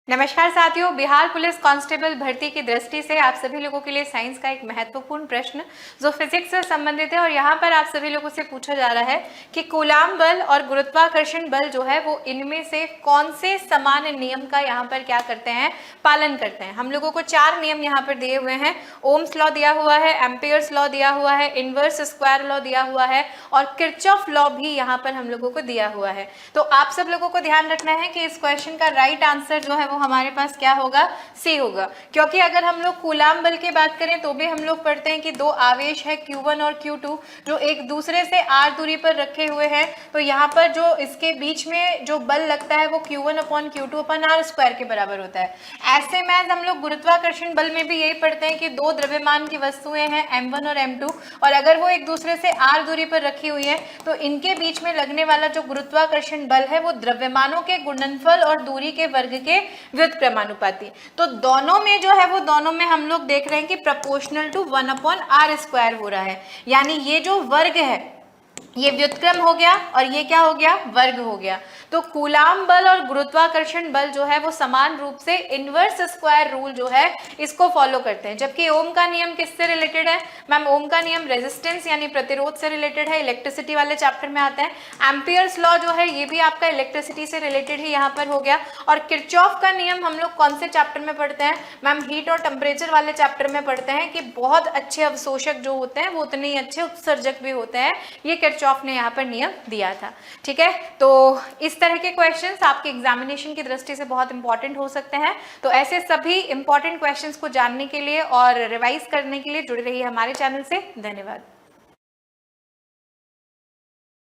नमस्कार साथियों, Bihar police constable भर्ती की दृष्टि से आप सभी लोगों के लिए साइंस का एक महत्वपूर्ण प्रश्न जो फिजिक्स से संबंधित है और यहाँ पर आप सभी लोगों से पूछा जा रहा है कि कूलाम बल और गुरुत्वाकर्षण बल जो है वो इनमें से कौन से समान नियम का यहाँ पर क्या करते हैं, पालन करते हैं। हम लोगों को 4 नियम यहाँ पर दिए हुए हैं। ओम्स लॉ दिया हुआ है, एम्पियर्स लॉ दिया हुआ है, इनवर्स स्क्वायर लॉ दिया हुआ है और किरचॉफ लॉ भी यहाँ पर हम लोगों को दिया हुआ है। तो आप सब लोगों को ध्यान रखना है कि इस क्वेश्चन का राइट आंसर जो है वो हमारे पास क्या होगा, सी होगा। क्योंकि अगर हम लोग कूलाम बल की बात करें तो भी हम लोग पढ़ते हैं कि 2 आवेश है Q1 और Q2 जो एक दूसरे से r दूरी पर रखे हुए हैं। तो यहाँ पर जो इसके बीच में जो बल लगता है वो Q1/Q2/r² के बराबर होता है। ऐसे में हम लोग गुरुत्वाकर्षण बल में भी यही पढ़ते हैं कि 2 द्रव्यमान की वस्तुएं हैं m1 और m2 और अगर वो एक दूसरे से r दूरी पर रखी हुई है तो इनके बीच में लगने वाला जो गुरुत्वाकर्षण बल है वो द्रव्यमानों के गुणनफल और दूरी के वर्ग के व्युत्क्रमानुपाती। तो दोनों में जो है वो दोनों में हम लोग देख रहे हैं कि प्रोपोर्शनल टू 1/r² हो रहा है। यानी ये जो वर्ग है ये व्युत्क्रम हो गया और ये क्या हो गया, वर्ग हो गया। तो कूलाम बल और गुरुत्वाकर्षण बल जो है वो समान रूप से इनवर्स स्क्वायर रूल जो है इसको फॉलो करते हैं। जबकि ओम का नियम किससे रिलेटेड है मैम? ओम का नियम रेजिस्टेंस यानी प्रतिरोध से रिलेटेड है, इलेक्ट्रिसिटी वाले चैप्टर में आता है। एम्पियर्स लॉ जो है ये भी आपका इलेक्ट्रिसिटी से रिलेटेड ही यहाँ पर हो गया। और किरचॉफ का नियम हम लोग कौन से चैप्टर में पढ़ते हैं मैम? हीट और टेम्परेचर वाले चैप्टर में पढ़ते हैं कि बहुत अच्छे अवशोषक जो होते हैं वो उतने ही अच्छे उत्सर्जक भी होते हैं। ये किरचॉफ ने यहाँ पर नियम दिया था। ठीक है, तो इस तरह के क्वेश्चंस आपके एग्जामिनेशन की दृष्टि से बहुत इंपॉर्टेंट हो सकते हैं। तो ऐसे सभी इंपॉर्टेंट क्वेश्चंस को जानने के लिए और रिवाइज करने के लिए जुड़े रहिए हमारे चैनल से। धन्यवाद।